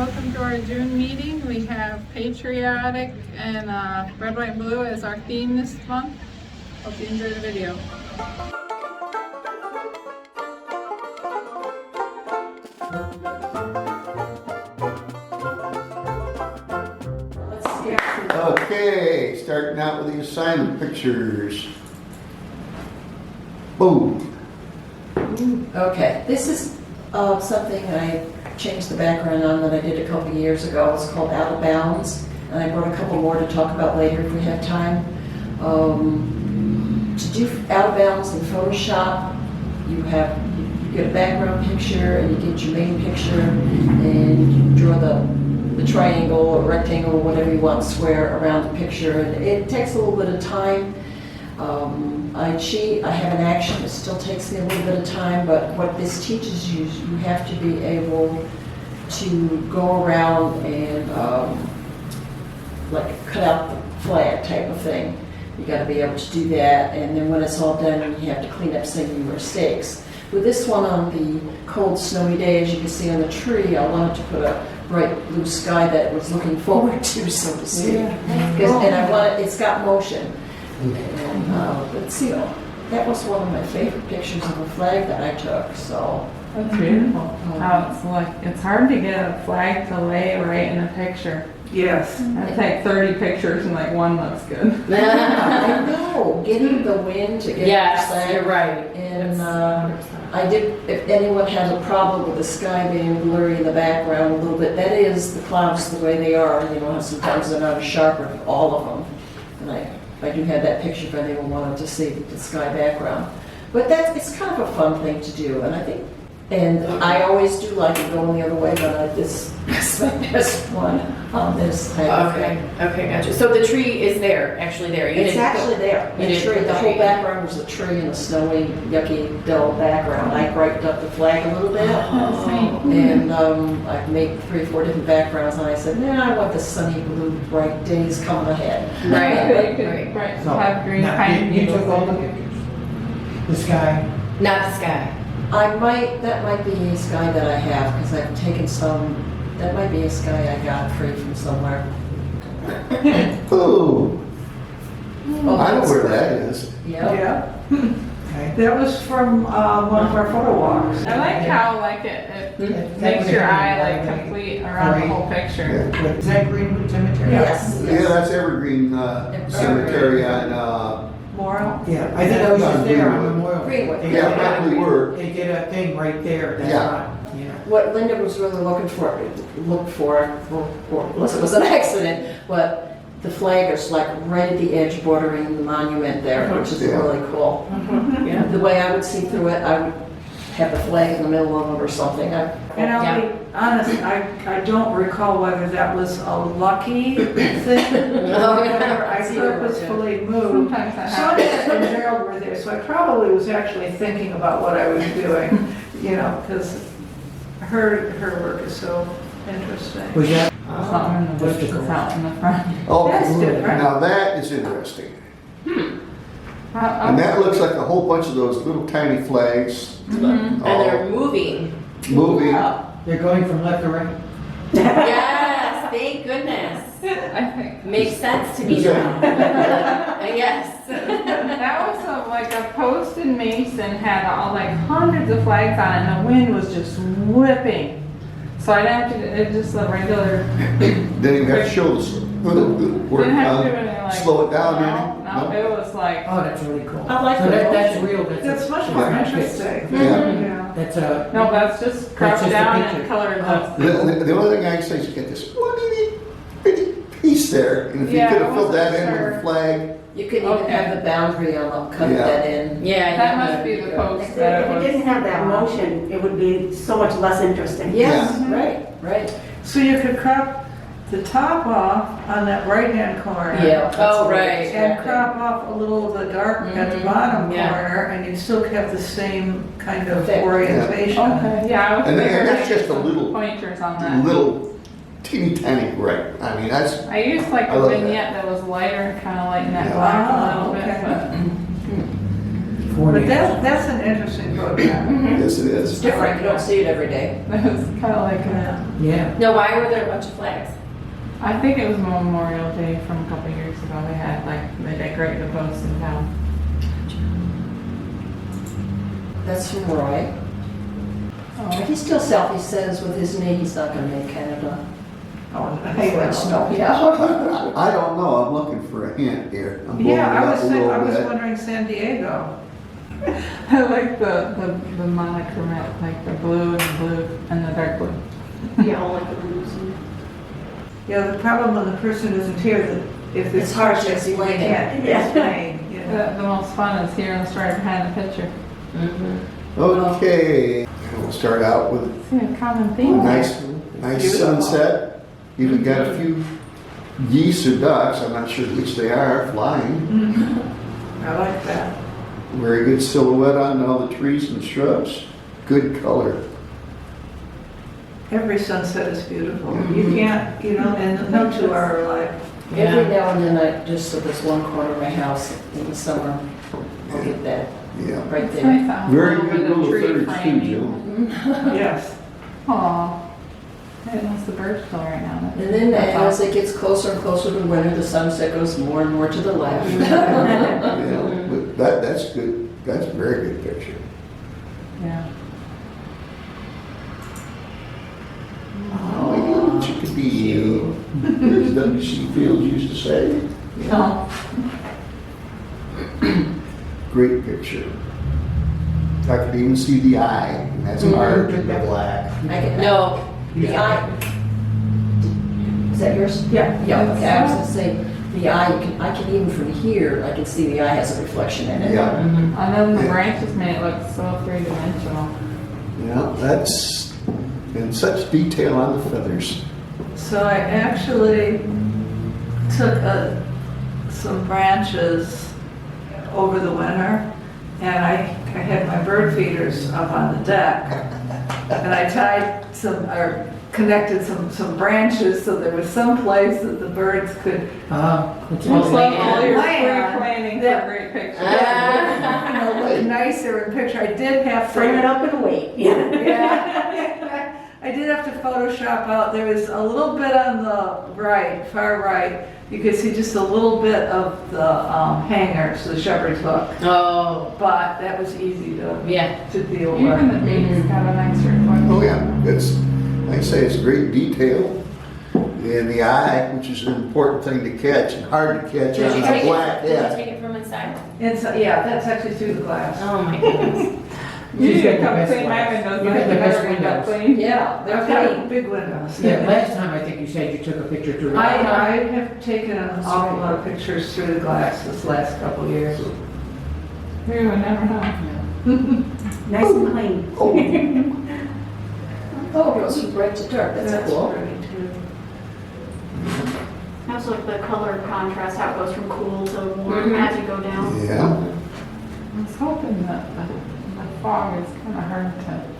welcome to our June meeting. We have patriotic and red, white, and blue as our theme this month. Hope you enjoy the video. Okay, starting out with the assignment pictures. Boom. Okay, this is something I changed the background on that I did a couple of years ago. It's called Out of Bounds, and I brought a couple more to talk about later if we have time. To do Out of Bounds in Photoshop, you get a background picture and you get your main picture, and you draw the triangle or rectangle or whatever you want, square around the picture, and it takes a little bit of time. I cheat, I have an action, it still takes me a little bit of time, but what this teaches you is you have to be able to go around and like cut out the flag type of thing. You got to be able to do that, and then when it's all done, you have to clean up some of your mistakes. With this one on the cold, snowy day, as you can see on the tree, I wanted to put a bright blue sky that it was looking forward to, so to speak. And I want it's got motion. And let's see, that was one of my favorite pictures of a flag that I took. So That's beautiful. It's hard to get a flag to lay right in a picture. Yes. I take 30 pictures and like one looks good. I know, getting the wind to get the flag. You're right. And I did, if anyone has a problem with the sky being blurry in the background a little bit, that is the clouds the way they are. You know, sometimes they're not as sharp as all of them. And I do have that picture if anyone wanted to see the sky background. But it's kind of a fun thing to do, and I think, and I always do like it going the other way, but this is my best one on this type of thing. Okay, gotcha. So the tree is actually there. It's actually there. The whole background was a tree in a snowy, yucky, dull background. I brightened up the flag a little bit. And I've made 3 or 4 different backgrounds, and I said, I want the sunny, blue, bright days coming ahead. Right. So have green pine You took all the pictures? The sky? Not the sky. That might be a sky that I have, because I've taken some, that might be a sky I got free from somewhere. Ooh. I know where that is. Yep. Yeah. Okay. That was from one of our photo walks. I like how it makes your eye complete around the whole picture. Yeah. Is that Greenwood Cemetery? Yes. Yeah, that's Evergreen Cemetery on, Memorial? Yeah, I think I was just there on Memorial. Greenwood. yeah, probably were. They did a thing right there. That's Yeah. right. What Linda was really looking for, unless it was an accident, but the flag is like right at the edge bordering the monument there, which is really cool. Yeah. The way I would see through it, I would have the flag in the middle of it or something. And I'll be honest, I don't recall whether that was a lucky thing or whether I purposefully moved. Sometimes that Sonia happens. and Gerald were there, so I probably was actually thinking about what I was doing, because her work is so interesting. Was that? Something in the bushes out in the front. Oh, That's different. now that is interesting. And And that looks like a whole bunch of those little tiny flags. And they're moving. Moving. They're going from left to right? Yes, thank goodness. I think Makes sense to me now. Yes. that was a post in Mason had all hundreds of flags on it, and the wind was just whipping. So I didn't have to. It just a regular. Didn't even have to show us. Didn't have to do anything Slow it down, No, it was like. Oh, that's really cool. I like So the that's motion. real, That's much more interesting. Yeah. That's No, that's just cropped just a down picture. and colored The only thing I can say is you get this little bitty piece there, and if you Yeah, could I have filled that in wasn't with sure. a flag, You could even have the boundary on cut Yeah. that in. Yeah. That must be the post that If it didn't have that motion, it would be so much less interesting. Yes, right. So you could crop the top off on that right-hand corner. Yeah. Oh, right. And crop off a little of the dark at the bottom Yeah. corner, and you'd still have the same kind of Effect. orientation. Okay. Yeah, I was And figuring that's I'd just get a some little- pointers on that. little teeny tiny right. I mean, that's, I used I a love that. vignette that was lighter and kind of lighten that Yeah. black a little okay. bit, but 4 But days. that's an interesting photograph. Yes, it It's is. different, you don't see it every day. It was kind of like a, Yeah. No, why were there a bunch of flags? I think it was Memorial Day from a couple years ago. They had like, they decorated the post in town. That's from Roy. Oh, He still selfie says with his knee, he's not gonna make Canada. Oh, Hey, well. snow, yeah. I don't know, I'm looking for a hint here. I'm blowing it Yeah, up a little I was bit. wondering San Diego. I like the monochromatic, like the blue and the dark blue. Yeah, all like the blues. Yeah, the problem when the person isn't here, that if It's it's hard hard to to explain it. can't Yeah. explain, you know. The most fun is hearing the story behind the picture. Okay, we'll start out with See a common a theme. nice Beautiful. sunset. Even got a few geese or ducks, I'm not sure which they are, flying. I like that. Very good silhouette on all the trees and shrubs. Good color. Every sunset is beautiful. You can't, you know, and no 2 are alike. Every now and then, I just at this one corner of my house in the summer, I'll get that Yeah. right It's there. nice to have a Very little good bit of rule of tree thirds too, framing. Jill. Yes. Aw. It wants the birds still right now. And then That's as awesome. it gets closer and closer to winter, the sunset goes more and more to the left. Yeah, but that's good. That's a very good picture. Yeah. Oh, chickadee. As W.C. Fields used to say. Oh, Great picture. I could even see the eye, and that's hard in the black. No, the eye. Is that yours? Yeah. Yeah, okay, I was gonna say, the eye, I can even from here, I can see the eye has a reflection in it. Yeah, and then the branches made it look so three-dimensional. yeah, that's, and such detail on the feathers. So I actually took some branches over the winter, and I had my bird feeders up on the deck, and I tied or connected some branches so there was some place that the birds could That's Looks all. like all your Plan. pre-planning for Yeah. a great picture. you know, look nicer in picture. I did have Frame it to, up and wait. Yeah. yeah, I did have to Photoshop out. There was a little bit on the right, far right. You could see just a little bit of the hangers, the shepherd's hook, Oh, but that was easy yeah. to deal Even with. the beak's got a nice reflection. Oh, yeah, it's, like I say, it's great detail. And the eye, which is an important thing to catch and hard to catch Did on you a take black it? Did you head. take it from inside? It's, yeah, that's actually through the glass. Oh my goodness. You She's need got to the come best clean my ones. windows, You but I got the can best never get that windows. clean. Yeah, They're I've got big windows. Yeah, last time I think you said you took a picture through. I have taken an awful lot of pictures through the glass this last couple of years. We would never know. Nice and clean. Oh, it goes from bright to dark, that's cool. pretty too. I also like the color contrast, how it goes from cool to warm as you go down. Yeah, I was hoping that the fog is kind of hard to.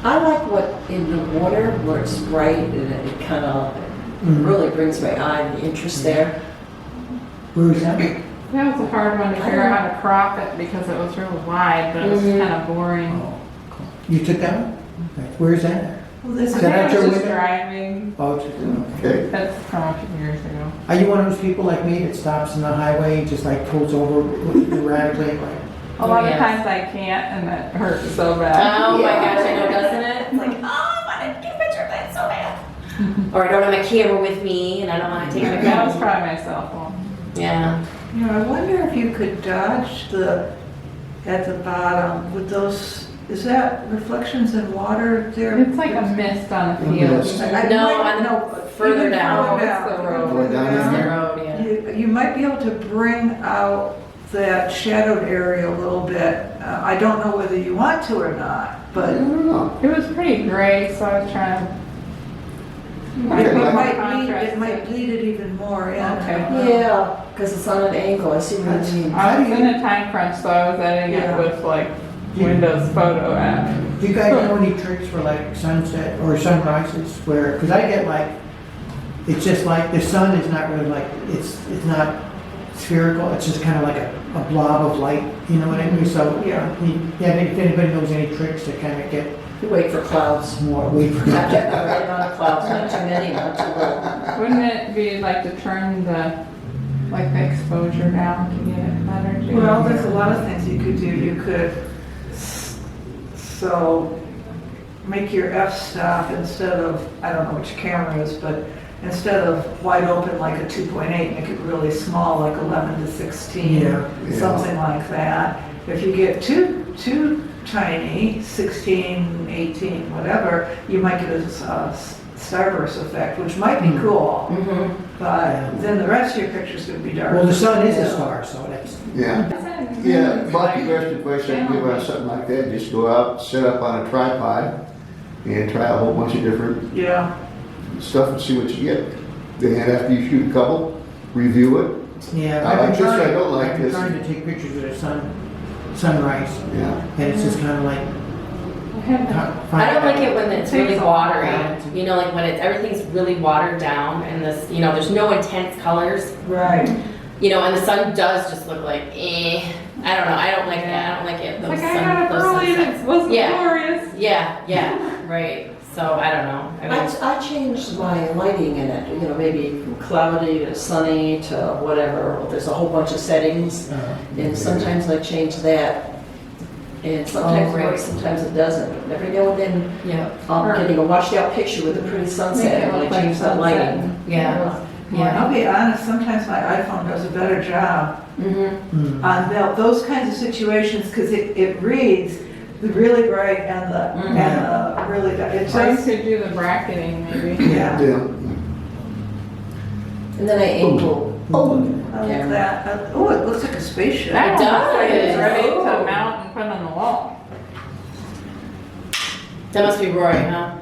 I like what in the water where it's bright and it kind of really brings my eye and the interest there. Where was that? That was a hard one to figure out how to crop it because it was real wide, but it was kind of boring. Oh, cool. You took that one? Okay. Where is that? Well, this Is that I out was your just window? driving. Oh, it's okay. okay. That's from a few years ago. Are you one of those people like me that stops in the highway and just like pulls over erratically? Like, A lot of yes. times I can't, and it hurts so bad. Oh my Yeah. gosh, I know, doesn't it? It's like, oh, I want to get a picture of that so bad. Or I don't have my camera with me and I don't want to take my That was camera. probably my cell phone. Yeah. You know, I wonder if you could dodge at the bottom with those, is that reflections in water there? It's like a mist on a A field. mist. No, further even down. further It's the road. further Down in It's the there. road, yeah. You might be able to bring out that shadowed area a little bit. I don't know whether you want to or not, I but don't know. It was pretty gray, so I was trying to. Okay, it like- might bleed it even more in. Okay. Yeah, because it's on an angle, I see what you mean. I was in a time crunch, so I was editing Yeah. it with like Windows Photo app. do you guys know any tricks for like sunset or sunrises where, because I get like, it's just like the sun is not really like, it's not spherical, it's just kind of like a blob of light You know what I mean? So, Yeah. yeah, if anybody knows any tricks to kind of get You wait for clouds. more weight for Not that. the right amount of clouds, not too many, not too little. Wouldn't it be like to turn the, like the exposure down to get it better? too? Well, there's a lot of things you could do. You could, so make your f-stop instead of, I don't know which camera is, but instead of wide open like a 2.8, make it really small, like 11 to 16, Yeah. something like that. If you get too tiny, 16, 18, whatever, you might get a starburst effect, which might be cool, Mm-hmm. but then the rest of your picture's gonna be dark. Well, the sun is a star, so that's, Yeah. Yeah, about the rest of the question, I can give out something like that, just go out, set up on a tripod, and try a whole bunch of different Yeah. stuff and see what you get. Then after you shoot a couple, review it. yeah. I like this, I don't like I've been this. trying to take pictures of the sunrise, Yeah. and it's just kind of like. I don't like it when it's really Takes a lot. watery. You know, like when it's everything's really watered down and this, you know, there's no intense colors. Right. You know, and the sun does just look like, eh. I don't know. I don't like that. I don't like it. Those Like I got up those early and sunsets. it wasn't Yeah. glorious. Yeah, right. So I don't know. I mean, I changed my lighting in it, you know, maybe from cloudy to sunny to whatever. There's a whole bunch of settings, and sometimes I change that. And sometimes it right. works, sometimes it doesn't. But every now and then, yeah, I'm getting a washed out picture with a pretty Make sunset, it and I look like change that sunset. lighting. yeah. Yeah, I'll be honest, sometimes my iPhone does a better job Mm-hmm. on those kinds of situations, because it reads the really bright and the really, it So you just, could do the bracketing maybe. yeah. Yeah. And then I angle. Oh, I like that. Oh, it looks like a spaceship. That It looks like it's does. ready Oh. to mount and put on the wall. That must be Roy, huh?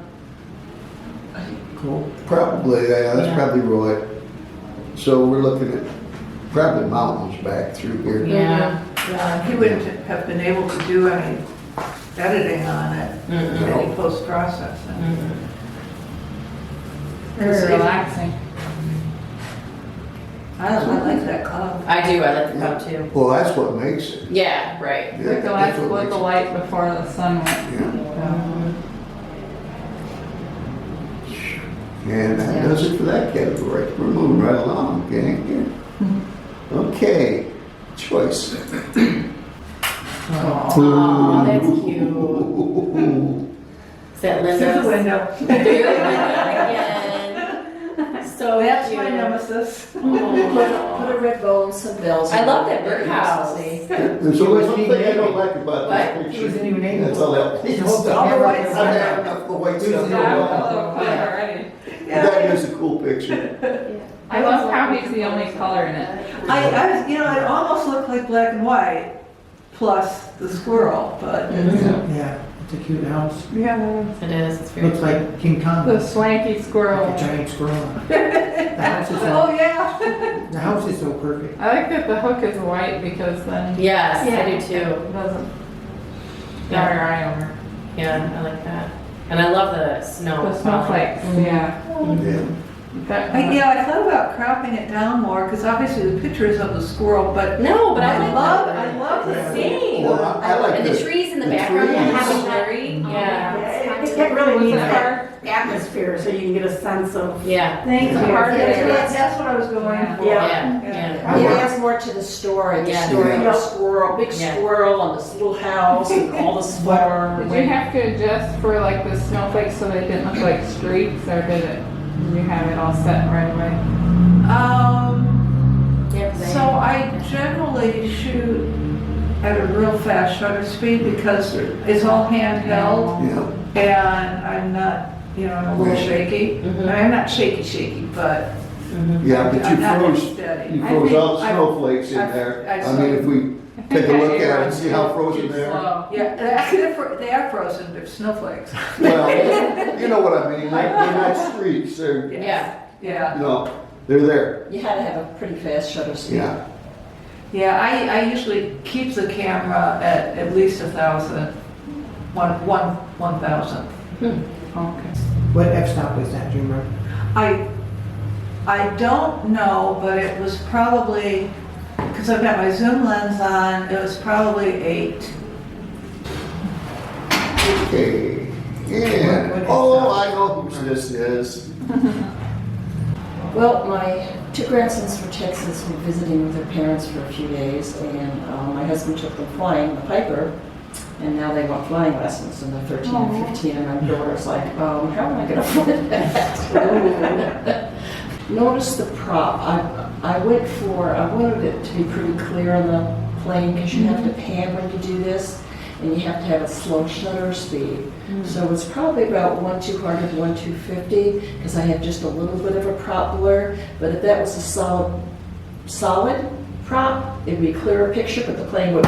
Cool. Probably, yeah, that's Yeah. probably Roy. So we're looking at probably mountains back through here. Yeah. He wouldn't have been able to do any editing on it, Mm-mm. any post-processing. Mm-mm. Very relaxing. I like that color. I do. I like the cup too. Well, that's what makes it. Yeah, right. Yeah, Like the that's last what look makes of it. light before the sun went. Yeah. And that does it for that category. We're moving right along, okay? Okay, choice. Oh, that's cute. Is that Through the Linda's? window. Again. So That's cute. my nemesis. Put Aw. a red bow and some bells. I love that Very nice to birdhouse. see. There's only one thing I don't like about What? this He picture. wasn't even able That's to. all that. He holds the All the camera white up. I've had enough of the white stuff. Yeah, I'm a little But color already. that is a cool picture. I love how he's the only color in it. I was, you know, it almost looked like black and white plus the squirrel, but Yeah, it's a cute house. Yeah, It is. It's very Looks like King Kong, the like swanky squirrel. a giant squirrel. The house is oh so, yeah. the house is so perfect. I like that the hook is white because then Yes, I do it too. doesn't dye your eye over. Yeah, I like that. And I love the snow. The snowflakes, yeah. Yeah. That- I thought about cropping it down more, because obviously the picture is of the squirrel, but No, but I love I love the Same. Well, I like And the this. trees in the The background trees. have blurry. Yeah. It really Was needs it that hard? atmosphere so you can get a sense of. Yeah. Thank you. It's hard to do. That's what I was going for. Yeah. Yeah. It adds more to the story, the Yeah. story of Yeah. a squirrel, big Yeah. squirrel and this little house and all the swarm. Did you have to adjust for like the snowflakes so they didn't look like streaks, or did you have it all set right away? Yeah, 'cause So I generally shoot at a real fast shutter speed because it's all handheld Yeah. and I'm not, you know, I'm a little shaky. I mean, I'm not shaky, but Yeah, but I'm not you that froze, steady. you froze all the I've- snowflakes in I've- there. I've I mean, if we take a look at it and see how frozen they are. Slow. Yeah, they are frozen, they're snowflakes. Well, you know what I mean, they're not streaks, they're, Yeah. Yeah, no, they're there, You had to have a pretty fast shutter speed. yeah. yeah, I usually keep the camera at least 1,000, 1,000. Okay. What f-stop is that, do you remember? I don't know, but it was probably because I've got my zoom lens on, it was probably 8. Okay, and, oh, I know who this is. Well, my 2 grandsons from Texas were visiting with their parents for a few days, and my husband took them flying the Piper, and now they want flying lessons, and they're 13 and 15, and my daughter's like, how am I gonna afford that? Notice the prop. I wanted it to be pretty clear on the plane, because you have to pan when you do this, and you have to have a slow shutter speed. So it's probably about 1/200, 1/250, because I have just a little bit of a prop blur. But if that was a solid prop, it'd be a clearer picture, but the plane would.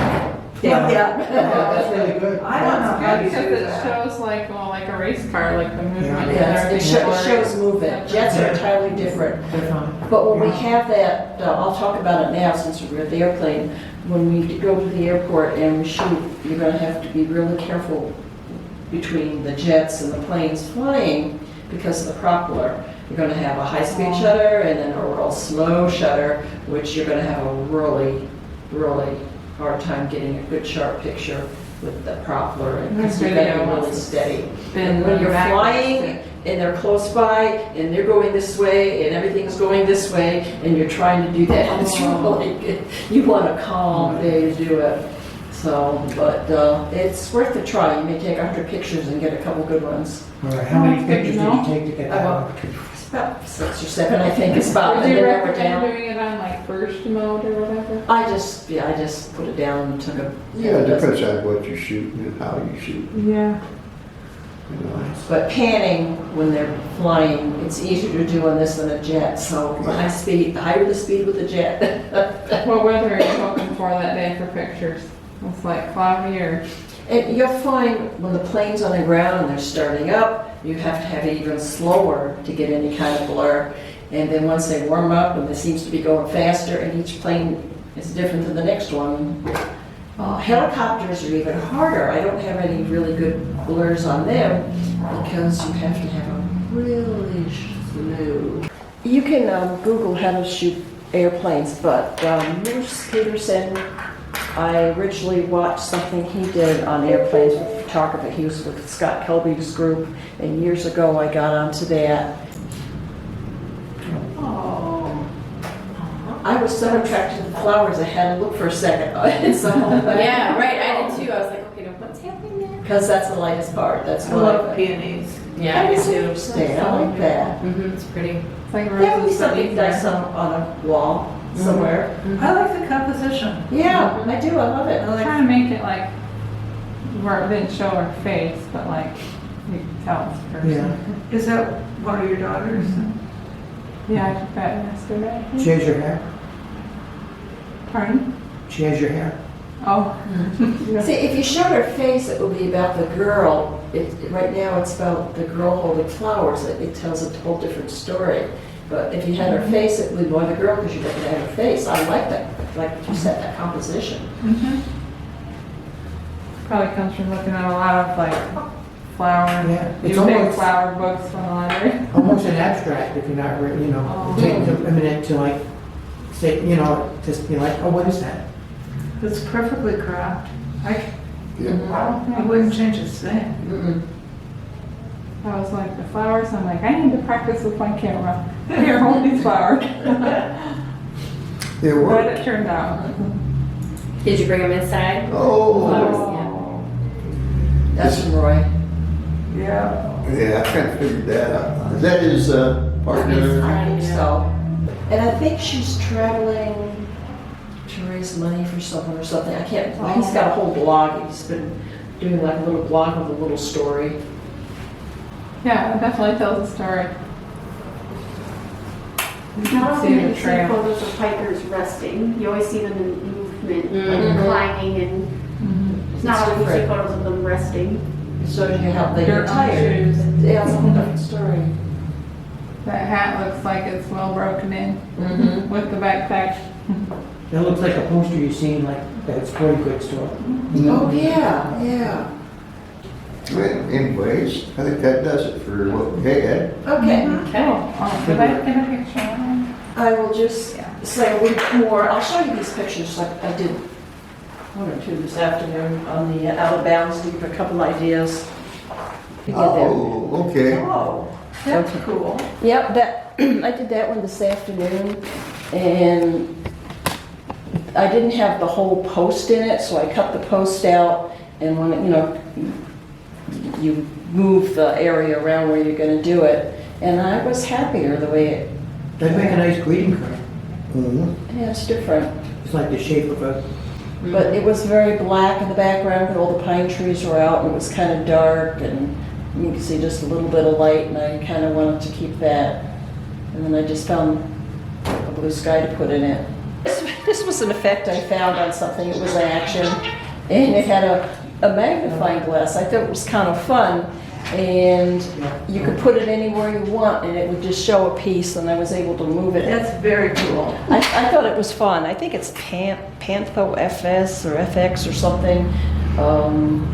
Yeah, that's really good. I don't know how you Because do it that. shows like, well, like a race car, like the movement. Yeah. and Yes, it everything. shows movement. Jets are entirely different. They're fine. But when we have that, I'll talk about it now since we're at the airplane. When we go to the airport and we shoot, you're gonna have to be really careful between the jets and the planes flying because of the prop blur. You're gonna have a high-speed shutter and then a real slow shutter, which you're gonna have a really, really hard time getting a good sharp picture with the prop blur, because you're gonna be really steady. And when you're flying and they're close by and they're going this way and everything's going this way and you're trying to do that, it's really good. You want a calm day to do it. So, but it's worth a try. You may take 100 pictures and get a couple good ones. All right, how many That's good to pictures did know. you take to get that About, one? it's about 6 or 7, I think, it's about, Would and you then never recommend down. doing it on like first mode or whatever? I just put it down and took a. Yeah, it depends on what you shoot and how you shoot, Yeah. you know. But panning, when they're flying, it's easier to do on this than a jet, so the higher the speed with the jet. What weather are you hoping for that day for pictures? It's like cloudy or, And you'll find when the plane's on the ground and they're starting up, you have to have it even slower to get any kind of blur. And then once they warm up and it seems to be going faster, and each plane is different than the next one. Helicopters are even harder. I don't have any really good blurs on them because you have to have a really slow. You can Google how to shoot airplanes, but Bruce Peterson, I originally watched something he did on airplanes with photography. He was with Scott Kelby's group, and years ago I got onto that. I was so attracted to the flowers, I had to look for a second. So, Yeah, right, I did too. I was like, okay, now what's happening there? because that's the lightest part. That's I what love peonies. Yeah, I do too. Interesting. I like that. It's pretty. it's like That would be roses. something nice on a wall somewhere. I like the composition. Yeah, I do. I love it. I was trying to make it like, where it didn't show her face, but like, you could tell it's a person. Yeah. Is that one of your daughters? Yeah, I took that yesterday. She has your hair? Pardon? She has your hair? Oh. See, if you showed her face, it would be about the girl. Right now, it's about the girl holding flowers. It tells a whole different story. But if you had her face, it would be more the girl because you're looking at her face. I like that. Like what you said, that composition. Probably comes from looking at a lot of like flower, Yeah, it's you big almost- flower books from the library. Almost an abstract if you're not, you know, Oh. taking a minute to like, say, you know, just be like, oh, what is that? It's perfectly cropped. I Yeah. wouldn't change a thing. Mm-mm. I was like, the flowers, I'm like, I need to practice with my camera. Here, hold these flowers. It But worked. it turned out. Did you bring them inside? Oh, Oh. That's from Roy. Yeah. yeah, I kind of figured that out. Is that his partner? I think so. And I think she's traveling to raise money for someone or something. I can't, he's got a whole blog. He's been doing like a little blog with a little story. Yeah, it definitely tells a story. Not See often the do you see trail. photos of hikers resting. You always see them in movement, Mhm. like climbing, and it's not It's often you see different. photos of them resting. So you how they Dirt get on tired. shoes. Yeah, it's a whole different story. That hat looks like it's well broken in Mm-hmm. with the backpack. That looks like a poster you've seen like at a sporting goods store. Oh, yeah, yeah. Well, anyways, I think that does it for what we had. Okay. Oh, did I get a picture? I will just Yeah. it's like a week more. I'll show you these pictures, like I did one or two this afternoon on the out of bounds to give a couple ideas. Oh, okay. Oh, that's cool. Yep, that, I did that one this afternoon, and I didn't have the whole post in it, so I cut the post out, and when, you move the area around where you're gonna do it, and I was happier the way it, That'd make a nice greeting card. Mhm. yeah, it's different. It's like the shape of a, But it was very black in the background, and all the pine trees were out, and it was kind of dark, and you can see just a little bit of light, and I kind of wanted to keep that. And then I just found a blue sky to put in it. This was an effect I found on something. It was action, and it had a magnifying glass. I thought it was kind of fun, and you could put it anywhere you want, and it would just show a piece, and I was able to move it. That's very cool. I thought it was fun. I think it's Pantho FS or FX or something.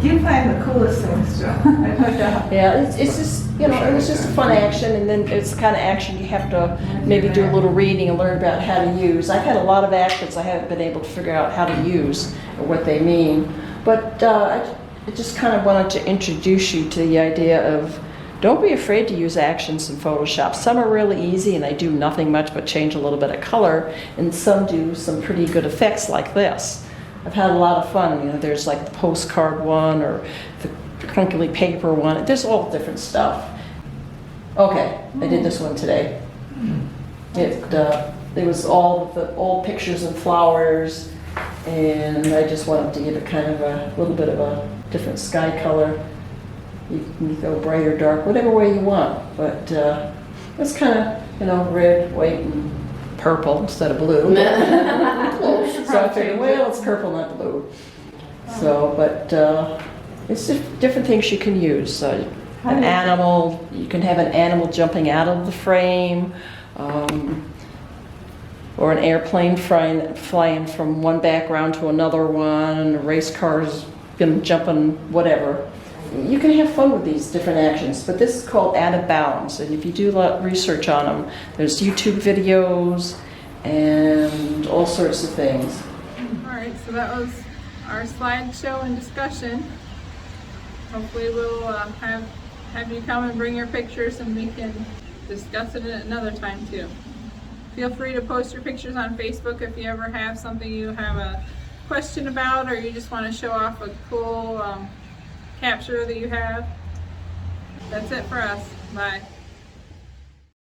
You find the coolest things, Joe. I no doubt. Yeah, it's just, it was just a fun action, and then it's the kind of action you have to maybe do a little reading and learn about how to use. I've had a lot of actions I haven't been able to figure out how to use or what they mean. But I just kind of wanted to introduce you to the idea of don't be afraid to use actions in Photoshop. Some are really easy and they do nothing much but change a little bit of color, and some do some pretty good effects like this. I've had a lot of fun. There's like the postcard one or the crinkly paper one. There's all different stuff. Okay, I did this one today. It was all pictures and flowers, and I just wanted to give it kind of a little bit of a different sky color. You can go bright or dark, whatever way you want. But it's kind of red, white, and purple instead of blue. So I figured, well, it's purple, not blue. So, but it's just different things you can use. An animal, you can have an animal jumping out of the frame, or an airplane flying from one background to another one, race cars jumping, whatever. You can have fun with these different actions, but this is called Out of Bounds, and if you do a lot of research on them, there's YouTube videos and all sorts of things. All right, so that was our slideshow and discussion. Hopefully we'll have you come and bring your pictures and we can discuss it at another time too. Feel free to post your pictures on Facebook if you ever have something you have a question about, or you just want to show off a cool capture that you have. That's it for us. Bye.